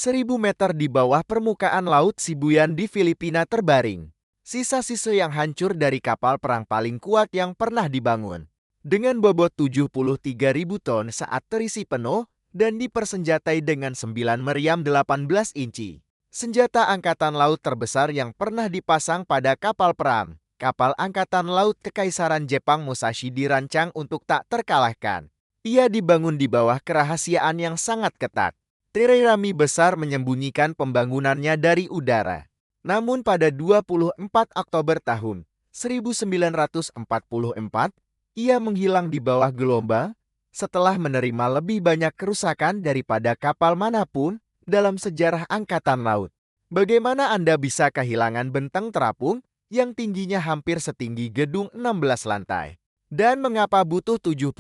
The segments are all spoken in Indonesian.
1000 meter di bawah permukaan laut Sibuyan di Filipina terbaring. Sisa-sisa yang hancur dari kapal perang paling kuat yang pernah dibangun. Dengan bobot 73.000 ton saat terisi penuh dan dipersenjatai dengan 9 meriam 18 inci. Senjata angkatan laut terbesar yang pernah dipasang pada kapal perang. Kapal Angkatan Laut Kekaisaran Jepang Musashi dirancang untuk tak terkalahkan. Ia dibangun di bawah kerahasiaan yang sangat ketat. Tirai rami besar menyembunyikan pembangunannya dari udara. Namun pada 24 Oktober tahun 1944, ia menghilang di bawah gelombang setelah menerima lebih banyak kerusakan daripada kapal manapun dalam sejarah Angkatan Laut. Bagaimana Anda bisa kehilangan benteng terapung yang tingginya hampir setinggi gedung 16 lantai? Dan mengapa butuh 71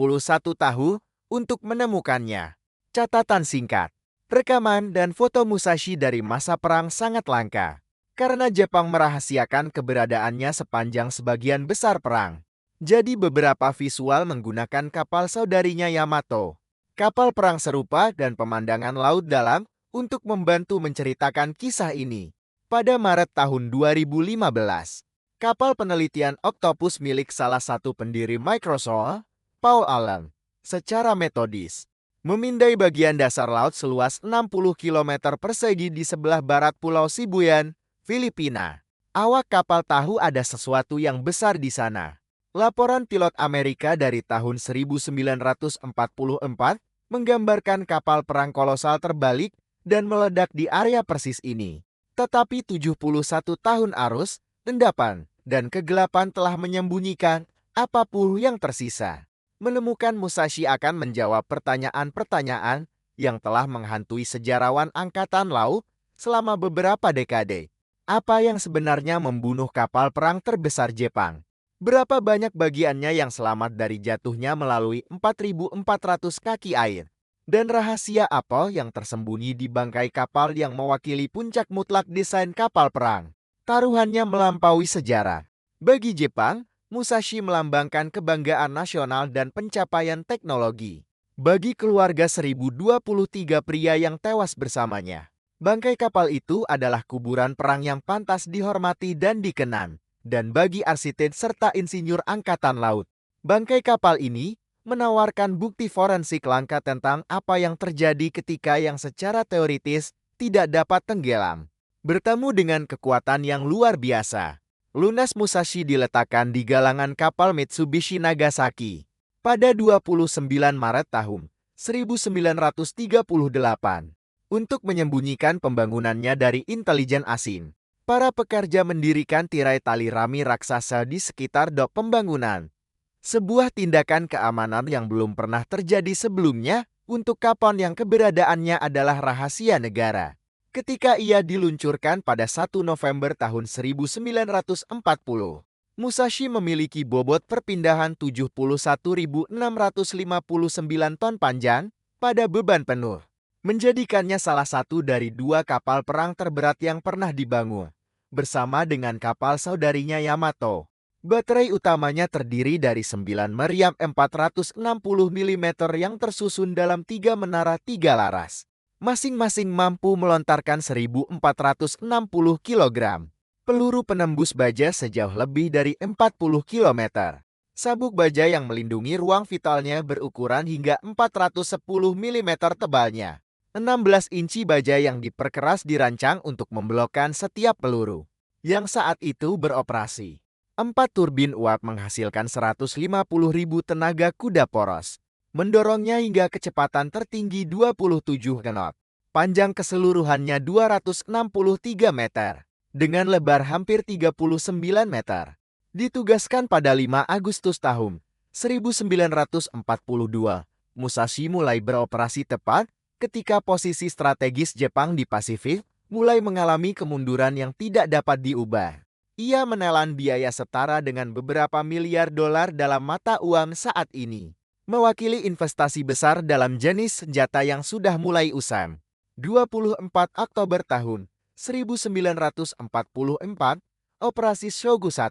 tahun untuk menemukannya? Catatan singkat. Rekaman dan foto Musashi dari masa perang sangat langka, karena Jepang merahasiakan keberadaannya sepanjang sebagian besar perang. Jadi beberapa visual menggunakan kapal saudarinya Yamato, kapal perang serupa dan pemandangan laut dalam untuk membantu menceritakan kisah ini. Pada Maret tahun 2015, kapal penelitian Octopus milik salah satu pendiri Microsoft, Paul Allen, secara metodis memindai bagian dasar laut seluas 60 km persegi di sebelah barat Pulau Sibuyan, Filipina. Awak kapal tahu ada sesuatu yang besar di sana. Laporan pilot Amerika dari tahun 1944 menggambarkan kapal perang kolosal terbalik dan meledak di area persis ini. Tetapi 71 tahun arus, endapan, dan kegelapan telah menyembunyikan apapun yang tersisa. Menemukan Musashi akan menjawab pertanyaan-pertanyaan yang telah menghantui sejarawan angkatan laut selama beberapa dekade. Apa yang sebenarnya membunuh kapal perang terbesar Jepang? Berapa banyak bagiannya yang selamat dari jatuhnya melalui 4.400 kaki air? Dan rahasia apa yang tersembunyi di bangkai kapal yang mewakili puncak mutlak desain kapal perang? Taruhannya melampaui sejarah. Bagi Jepang, Musashi melambangkan kebanggaan nasional dan pencapaian teknologi. Bagi keluarga 1023 pria yang tewas bersamanya, bangkai kapal itu adalah kuburan perang yang pantas dihormati dan dikenang. Dan bagi arsitek serta insinyur angkatan laut, bangkai kapal ini menawarkan bukti forensik langka tentang apa yang terjadi ketika yang secara teoritis tidak dapat tenggelam. Bertemu dengan kekuatan yang luar biasa, lunas Musashi diletakkan di galangan kapal Mitsubishi Nagasaki pada 29 Maret tahun 1938 untuk menyembunyikan pembangunannya dari intelijen asing. Para pekerja mendirikan tirai tali rami raksasa di sekitar dok pembangunan. Sebuah tindakan keamanan yang belum pernah terjadi sebelumnya untuk kapal yang keberadaannya adalah rahasia negara. Ketika ia diluncurkan pada 1 November tahun 1940, Musashi memiliki bobot perpindahan 71.659 ton panjang pada beban penuh, menjadikannya salah satu dari 2 kapal perang terberat yang pernah dibangun. Bersama dengan kapal saudarinya Yamato. Baterai utamanya terdiri dari 9 meriam 460 mm yang tersusun dalam 3 menara 3 laras. Masing-masing mampu melontarkan 1.460 kg. Peluru penembus baja sejauh lebih dari 40 km. Sabuk baja yang melindungi ruang vitalnya berukuran hingga 410 mm tebalnya. 16 inci baja yang diperkeras dirancang untuk memblokkan setiap peluru yang saat itu beroperasi. 4 turbin uap menghasilkan 150.000 tenaga kuda poros, mendorongnya hingga kecepatan tertinggi 27 knot. Panjang keseluruhannya 263 meter, dengan lebar hampir 39 meter. Ditugaskan pada 5 Agustus tahun 1942, Musashi mulai beroperasi tepat ketika posisi strategis Jepang di Pasifik mulai mengalami kemunduran yang tidak dapat diubah. Ia menelan biaya setara dengan beberapa miliar dolar dalam mata uang saat ini, mewakili investasi besar dalam jenis senjata yang sudah mulai usang. 24 Oktober tahun 1944, Operasi Shogu I,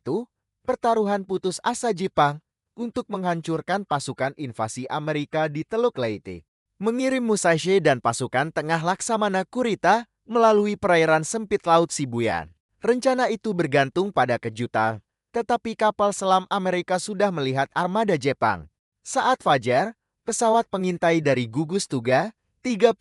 pertaruhan putus asa Jepang untuk menghancurkan pasukan invasi Amerika di Teluk Leyte. mengirim Musashi dan pasukan tengah Laksamana Kurita melalui perairan sempit Laut Sibuyan. Rencana itu bergantung pada kejutan, tetapi kapal selam Amerika sudah melihat armada Jepang. Saat fajar, pesawat pengintai dari gugus tugas 38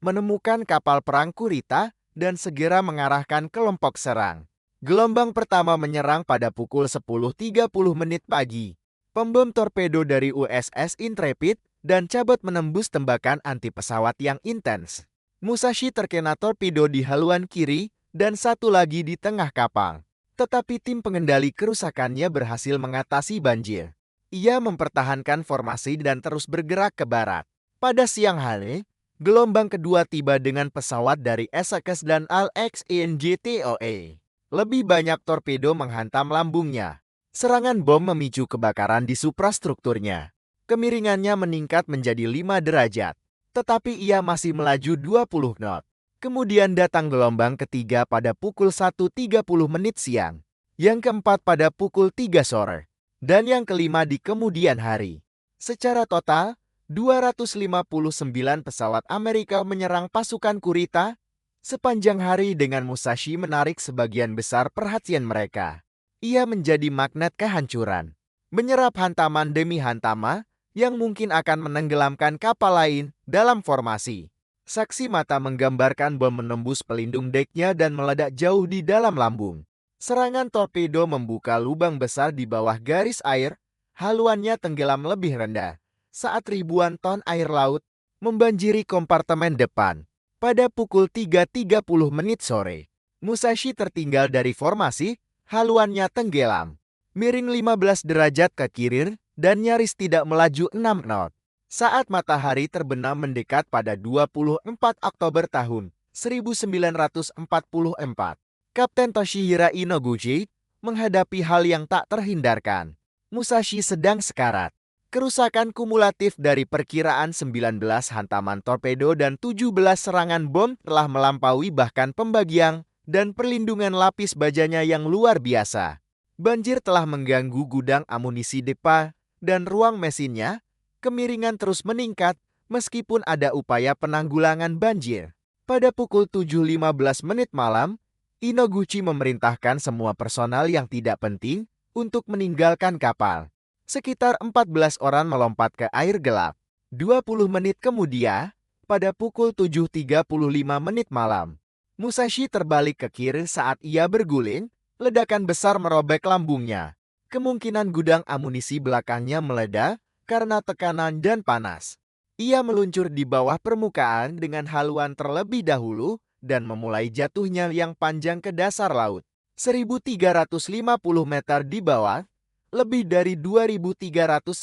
menemukan kapal perang Kurita dan segera mengarahkan kelompok serang. Gelombang pertama menyerang pada pukul 10.30 menit pagi. Pembom torpedo dari USS Intrepid dan cabot menembus tembakan anti pesawat yang intens. Musashi terkena torpedo di haluan kiri dan satu lagi di tengah kapal. Tetapi tim pengendali kerusakannya berhasil mengatasi banjir. Ia mempertahankan formasi dan terus bergerak ke barat. Pada siang hari, gelombang kedua tiba dengan pesawat dari Essex dan ALX-INJTOE. Lebih banyak torpedo menghantam lambungnya. Serangan bom memicu kebakaran di suprastrukturnya. Kemiringannya meningkat menjadi 5 derajat, tetapi ia masih melaju 20 knot. Kemudian datang gelombang ketiga pada pukul 1.30 menit siang, yang keempat pada pukul 3 sore, dan yang kelima di kemudian hari. Secara total, 259 pesawat Amerika menyerang pasukan Kurita sepanjang hari dengan Musashi menarik sebagian besar perhatian mereka. Ia menjadi magnet kehancuran, menyerap hantaman demi hantaman yang mungkin akan menenggelamkan kapal lain dalam formasi. Saksi mata menggambarkan bom menembus pelindung deknya dan meledak jauh di dalam lambung. Serangan torpedo membuka lubang besar di bawah garis air, haluannya tenggelam lebih rendah. Saat ribuan ton air laut membanjiri kompartemen depan. Pada pukul 3.30 menit sore, Musashi tertinggal dari formasi, haluannya tenggelam. Miring 15 derajat ke kiri dan nyaris tidak melaju 6 knot. Saat matahari terbenam mendekat pada 24 Oktober tahun 1944, Kapten Toshihira Inoguchi menghadapi hal yang tak terhindarkan. Musashi sedang sekarat. Kerusakan kumulatif dari perkiraan 19 hantaman torpedo dan 17 serangan bom telah melampaui bahkan pembagian dan perlindungan lapis bajanya yang luar biasa. Banjir telah mengganggu gudang amunisi depa dan ruang mesinnya. Kemiringan terus meningkat meskipun ada upaya penanggulangan banjir. Pada pukul 7.15 menit malam, Inoguchi memerintahkan semua personal yang tidak penting untuk meninggalkan kapal. Sekitar 14 orang melompat ke air gelap. 20 menit kemudian, pada pukul 7.35 menit malam, Musashi terbalik ke kiri saat ia berguling, ledakan besar merobek lambungnya. Kemungkinan gudang amunisi belakangnya meledak karena tekanan dan panas. Ia meluncur di bawah permukaan dengan haluan terlebih dahulu dan memulai jatuhnya yang panjang ke dasar laut. 1.350 meter di bawah, lebih dari 2.399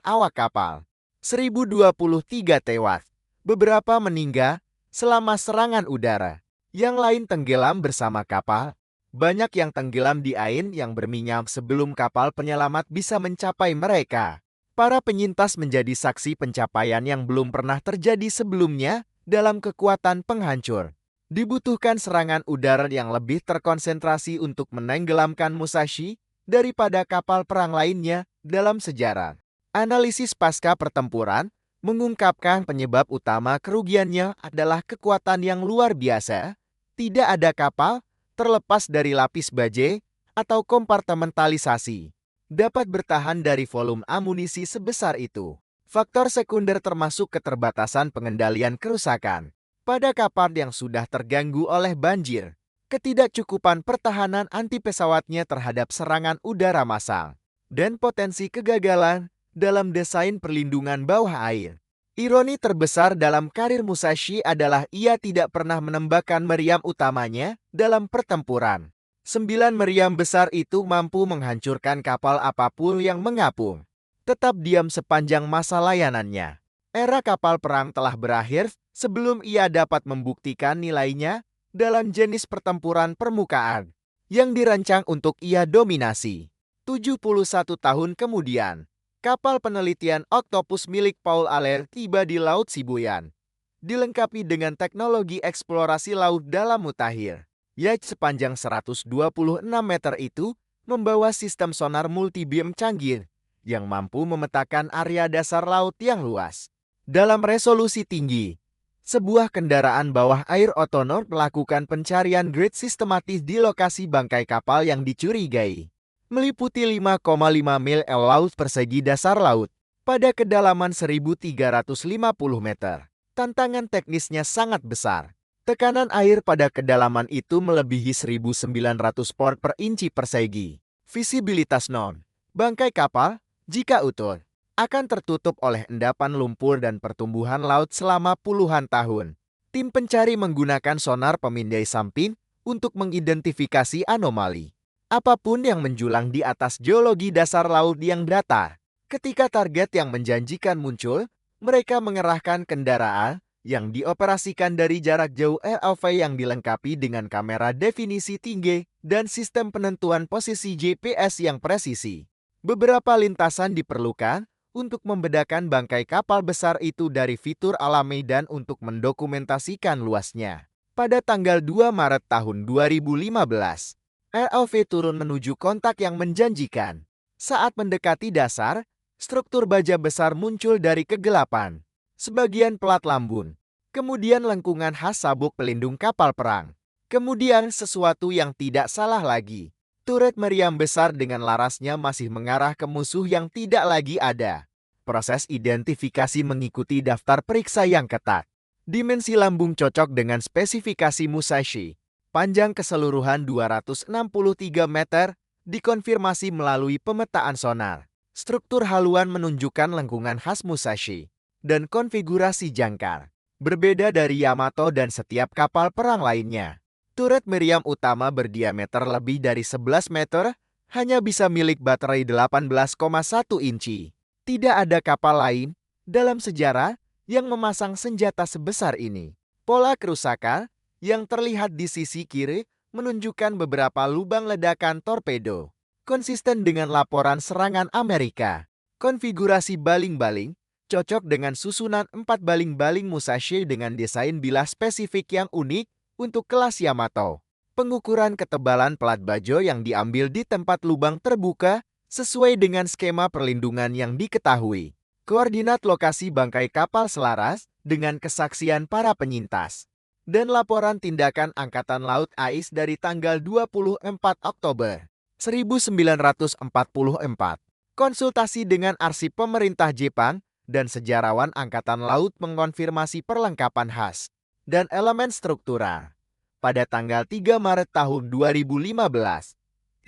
awak kapal. 1.023 tewas. Beberapa meninggal selama serangan udara. Yang lain tenggelam bersama kapal. Banyak yang tenggelam di air yang berminyak sebelum kapal penyelamat bisa mencapai mereka. Para penyintas menjadi saksi pencapaian yang belum pernah terjadi sebelumnya dalam kekuatan penghancur. Dibutuhkan serangan udara yang lebih terkonsentrasi untuk menenggelamkan Musashi daripada kapal perang lainnya dalam sejarah. Analisis pasca pertempuran mengungkapkan penyebab utama kerugiannya adalah kekuatan yang luar biasa. Tidak ada kapal, terlepas dari lapis baja atau kompartementalisasi, dapat bertahan dari volume amunisi sebesar itu. Faktor sekunder termasuk keterbatasan pengendalian kerusakan pada kapal yang sudah terganggu oleh banjir, ketidakcukupan pertahanan anti pesawatnya terhadap serangan udara massal, dan potensi kegagalan dalam desain perlindungan bawah air. Ironi terbesar dalam karir Musashi adalah ia tidak pernah menembakkan meriam utamanya dalam pertempuran. 9 meriam besar itu mampu menghancurkan kapal apapun yang mengapung. Tetap diam sepanjang masa layanannya. Era kapal perang telah berakhir sebelum ia dapat membuktikan nilainya dalam jenis pertempuran permukaan yang dirancang untuk ia dominasi. 71 tahun kemudian, kapal penelitian Octopus milik Paul Aller tiba di Laut Sibuyan, dilengkapi dengan teknologi eksplorasi laut dalam mutakhir. Yacht sepanjang 126 meter itu membawa sistem sonar multibeam canggih yang mampu memetakan area dasar laut yang luas. Dalam resolusi tinggi, sebuah kendaraan bawah air otonom melakukan pencarian grid sistematis di lokasi bangkai kapal yang dicurigai, meliputi 5,5 mil laut persegi dasar laut pada kedalaman 1.350 meter. Tantangan teknisnya sangat besar. Tekanan air pada kedalaman itu melebihi 1.900 port per inci persegi. Visibilitas non. Bangkai kapal, jika utuh, akan tertutup oleh endapan lumpur dan pertumbuhan laut selama puluhan tahun. Tim pencari menggunakan sonar pemindai samping untuk mengidentifikasi anomali apapun yang menjulang di atas geologi dasar laut yang datar. Ketika target yang menjanjikan muncul, mereka mengerahkan kendaraan yang dioperasikan dari jarak jauh ROV yang dilengkapi dengan kamera definisi tinggi dan sistem penentuan posisi GPS yang presisi. Beberapa lintasan diperlukan untuk membedakan bangkai kapal besar itu dari fitur alami dan untuk mendokumentasikan luasnya. Pada tanggal 2 Maret tahun 2015, ROV turun menuju kontak yang menjanjikan. Saat mendekati dasar, struktur baja besar muncul dari kegelapan. Sebagian pelat lambun. Kemudian lengkungan khas sabuk pelindung kapal perang. Kemudian sesuatu yang tidak salah lagi. Turret meriam besar dengan larasnya masih mengarah ke musuh yang tidak lagi ada. Proses identifikasi mengikuti daftar periksa yang ketat. Dimensi lambung cocok dengan spesifikasi Musashi. Panjang keseluruhan 263 meter, dikonfirmasi melalui pemetaan sonar. Struktur haluan menunjukkan lengkungan khas Musashi dan konfigurasi jangkar. Berbeda dari Yamato dan setiap kapal perang lainnya. Turret meriam utama berdiameter lebih dari 11 meter, hanya bisa milik baterai 18,1 inci. Tidak ada kapal lain dalam sejarah yang memasang senjata sebesar ini. Pola kerusakan yang terlihat di sisi kiri menunjukkan beberapa lubang ledakan torpedo. Konsisten dengan laporan serangan Amerika. Konfigurasi baling-baling cocok dengan susunan 4 baling-baling Musashi dengan desain bilah spesifik yang unik untuk kelas Yamato. Pengukuran ketebalan pelat baja yang diambil di tempat lubang terbuka sesuai dengan skema perlindungan yang diketahui. Koordinat lokasi bangkai kapal selaras dengan kesaksian para penyintas. Dan laporan tindakan Angkatan Laut AIS dari tanggal 24 Oktober 1944. Konsultasi dengan arsip pemerintah Jepang dan sejarawan Angkatan Laut mengonfirmasi perlengkapan khas dan elemen struktural. Pada tanggal 3 Maret tahun 2015,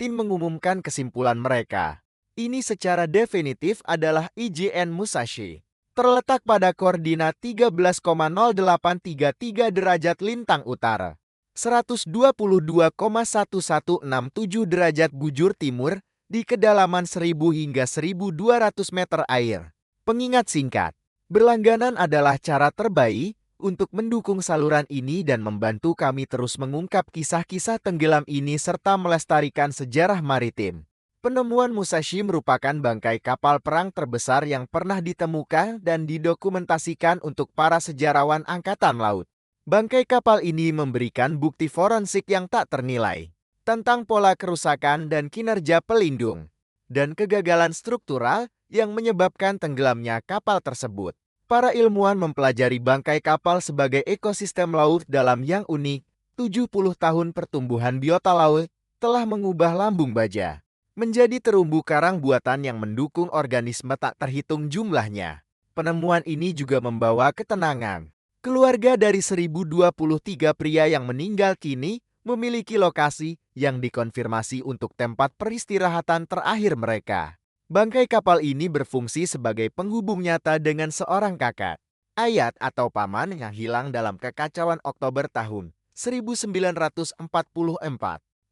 tim mengumumkan kesimpulan mereka. Ini secara definitif adalah IJN Musashi. Terletak pada koordinat 13,0833 derajat lintang utara, 122,1167 derajat bujur timur di kedalaman 1000 hingga 1200 meter air. Pengingat singkat, berlangganan adalah cara terbaik untuk mendukung saluran ini dan membantu kami terus mengungkap kisah-kisah tenggelam ini serta melestarikan sejarah maritim. Penemuan Musashi merupakan bangkai kapal perang terbesar yang pernah ditemukan dan didokumentasikan untuk para sejarawan Angkatan Laut. Bangkai kapal ini memberikan bukti forensik yang tak ternilai tentang pola kerusakan dan kinerja pelindung dan kegagalan struktural yang menyebabkan tenggelamnya kapal tersebut. Para ilmuwan mempelajari bangkai kapal sebagai ekosistem laut dalam yang unik. 70 tahun pertumbuhan biota laut telah mengubah lambung baja menjadi terumbu karang buatan yang mendukung organisme tak terhitung jumlahnya. Penemuan ini juga membawa ketenangan. Keluarga dari 1023 pria yang meninggal kini memiliki lokasi yang dikonfirmasi untuk tempat peristirahatan terakhir mereka. Bangkai kapal ini berfungsi sebagai penghubung nyata dengan seorang kakak, ayat atau paman yang hilang dalam kekacauan Oktober tahun 1944.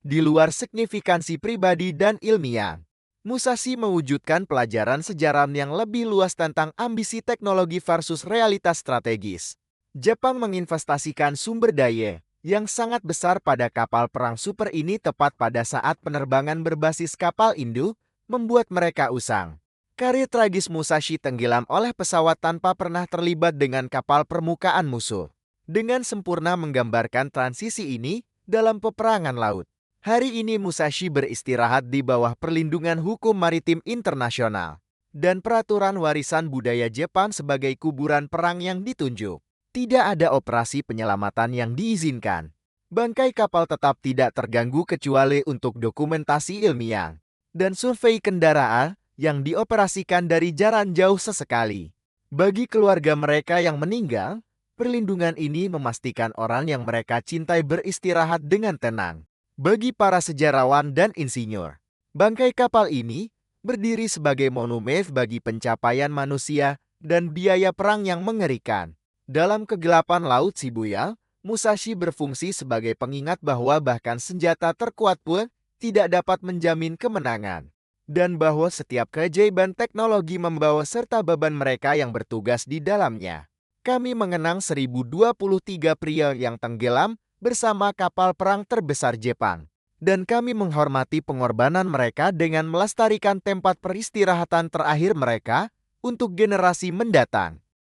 Di luar signifikansi pribadi dan ilmiah, Musashi mewujudkan pelajaran sejarah yang lebih luas tentang ambisi teknologi versus realitas strategis. Jepang menginvestasikan sumber daya yang sangat besar pada kapal perang super ini tepat pada saat penerbangan berbasis kapal induk membuat mereka usang. Karir tragis Musashi tenggelam oleh pesawat tanpa pernah terlibat dengan kapal permukaan musuh. Dengan sempurna menggambarkan transisi ini dalam peperangan laut. Hari ini Musashi beristirahat di bawah perlindungan hukum maritim internasional. dan peraturan warisan budaya Jepang sebagai kuburan perang yang ditunjuk. Tidak ada operasi penyelamatan yang diizinkan. Bangkai kapal tetap tidak terganggu kecuali untuk dokumentasi ilmiah dan survei kendaraan yang dioperasikan dari jarak jauh sesekali. Bagi keluarga mereka yang meninggal, perlindungan ini memastikan orang yang mereka cintai beristirahat dengan tenang. Bagi para sejarawan dan insinyur, bangkai kapal ini berdiri sebagai monumen bagi pencapaian manusia dan biaya perang yang mengerikan. Dalam kegelapan Laut Shibuya, Musashi berfungsi sebagai pengingat bahwa bahkan senjata terkuat pun tidak dapat menjamin kemenangan. Dan bahwa setiap keajaiban teknologi membawa serta beban mereka yang bertugas di dalamnya. Kami mengenang 1023 pria yang tenggelam bersama kapal perang terbesar Jepang. Dan kami menghormati pengorbanan mereka dengan melestarikan tempat peristirahatan terakhir mereka untuk generasi mendatang.